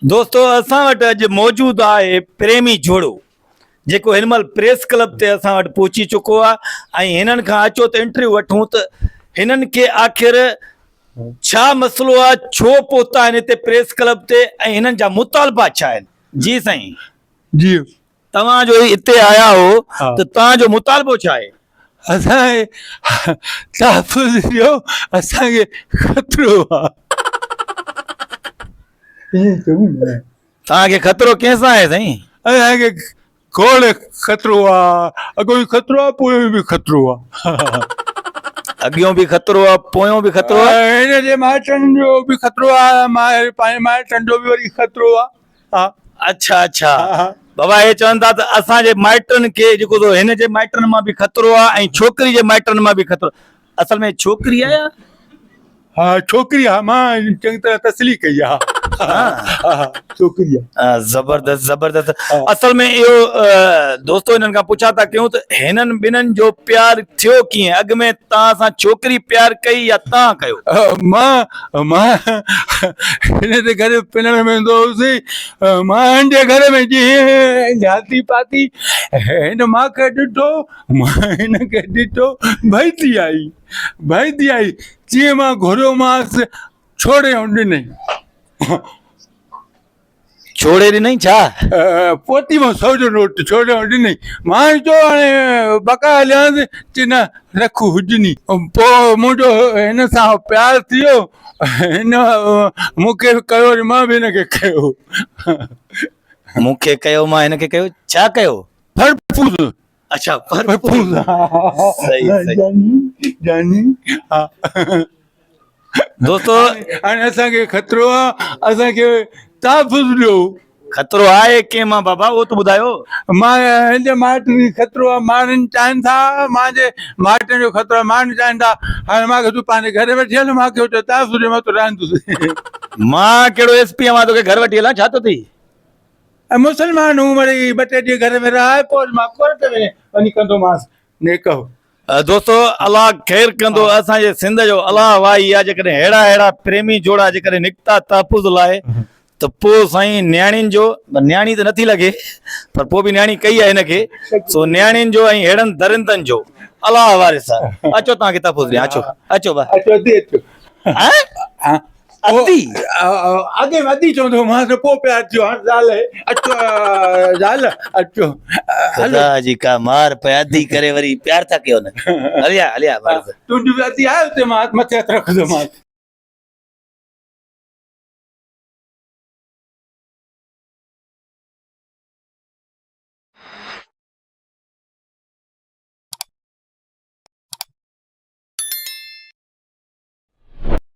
दोस्तों असां वटि अॼु मौजूदु आहे प्रेमी जोड़ो जेको हिन महिल प्रेस क्लब ते असां वटि पहुची चुको आहे ऐं हिननि खां अचो त इंटरव्यू वठूं त हिननि खे आख़िर छा मसइलो आहे, छो पहुता आहिनि हिते प्रेस क्लब ते ऐं हिननि जा मुतालबा छा आहिनि। जी साईं, जी तव्हां जो हिते आया हो हाँ। त तव्हांजो मुतालबो छा आहे? असांखे तहफ़ुज़ ॾियो, असांखे ख़तरो आहे। तव्हांखे ख़तरो कंहिंसां आहे साईं? असांखे खोड़ ख़तरो आहे, अॻो बि ख़तरो आहे, पोइ बि ख़तरो आहे। अॻियों बि ख़तरो आहे, पोयों बि ख़तरो आहे। हिन जे माइटनि जो बि ख़तरो आहे, पंहिंजे माइटनि जो बि वरी ख़तरो आहे। हा अच्छा अच्छा, हा। बाबा हे चवनि था त असांजे माइटनि खे जेको थो हिन जे माइटनि मां बि ख़तरो आहे ऐं छोकिरी जे माइटनि मां बि ख़तरो। असल में छोकिरी आहे या? हा छोकिरी आहे, मां चङी तरह तसली कई आहे। छोकिरी आहे। जबरदस्त जबरदस्त। हाँ। असल में इहो दोस्तो हिननि खां पुछा था कयूं त हिननि ॿिन्हिनि जो प्यार थियो कीअं? अॻ में तव्हां सां छोकिरी प्यार कई या तव्हां कयो? मां हिन जे घर पिनण में वेंदो हुउसि, मां हिन जे घर में जीअं जाती पाती, हिन मूंखे ॾिठो, मां हिनखे ॾिठो, भइजी आई जीअं मां घुरियोमांसि, छोड़े ॾिनई। छोड़े ॾिनई छा? पोती मां 100 जो नोट छोड़े ॾिनई। मां चयो हाणे बका हलियांसि, चई न रखू हुजनी। पोइ मुंहिंजो हिन सां प्यार थी वियो, हिन मूंखे कयो, मां बि हिनखे कयो। मूंखे कयो, मां हिनखे कयो। छा कयो? फरफूस। अच्छा फरफूस। सही सही। जानी हा। दोस्तो हाणे असांखे ख़तरो आहे, असांखे तहफ़ुज़ ॾियो। ख़तरो आहे कंहिं मां बाबा, उहो त ॿुधायो। मां हिन जे माइटनि खे ख़तरो आहे, माण्हुनि चाहिनि था मुंहिंजे माइटनि जो ख़तरो आहे, माण्हू चाहिनि था हाणे मूंखे तूं पंहिंजे घर वेठी हल, मूंखे हुते तहफ़ुज़ ॾे, मां तो रहंदुसि। मां कहिड़ो एसपी मां तोखे घर वठी हलां, छा थो थी? मुसलमान हूं, वरी 2-3 ॾींहं घर में रहाए, पोइ मां कोर्ट में वञी कंदोमांसि नेको। दोस्तो अलाह ख़ैर कंदो। असांजे सिंध जो अलाह वाही आहे, जेकॾहिं अहिड़ा प्रेमी जोड़ा जेकॾहिं निकिता तहफ़ुज़ लाइ त पोइ साईं न्याणियुनि जो, न्याणी त नथी लॻे पर पोइ बि न्याणी कई आहे हिनखे, सो न्याणियुनि जो ऐं अहिड़नि दरिंदनि जो अलाह वारिस आहे। अचो तव्हांखे तहफ़ुज़ ॾियां, अचो अचो बा। अदी अॻे वधी चवंदो मां, त पोइ प्यार थियो, हाणे ज़ाल अचो, ज़ाल अचो। ख़ुदा जी का मार पे अदी करे वरी प्यार था कयो न। हलिया हलिया तुंहिंजी बि अदी आहे, हुते मां मथे हथ रखंदोमांसि।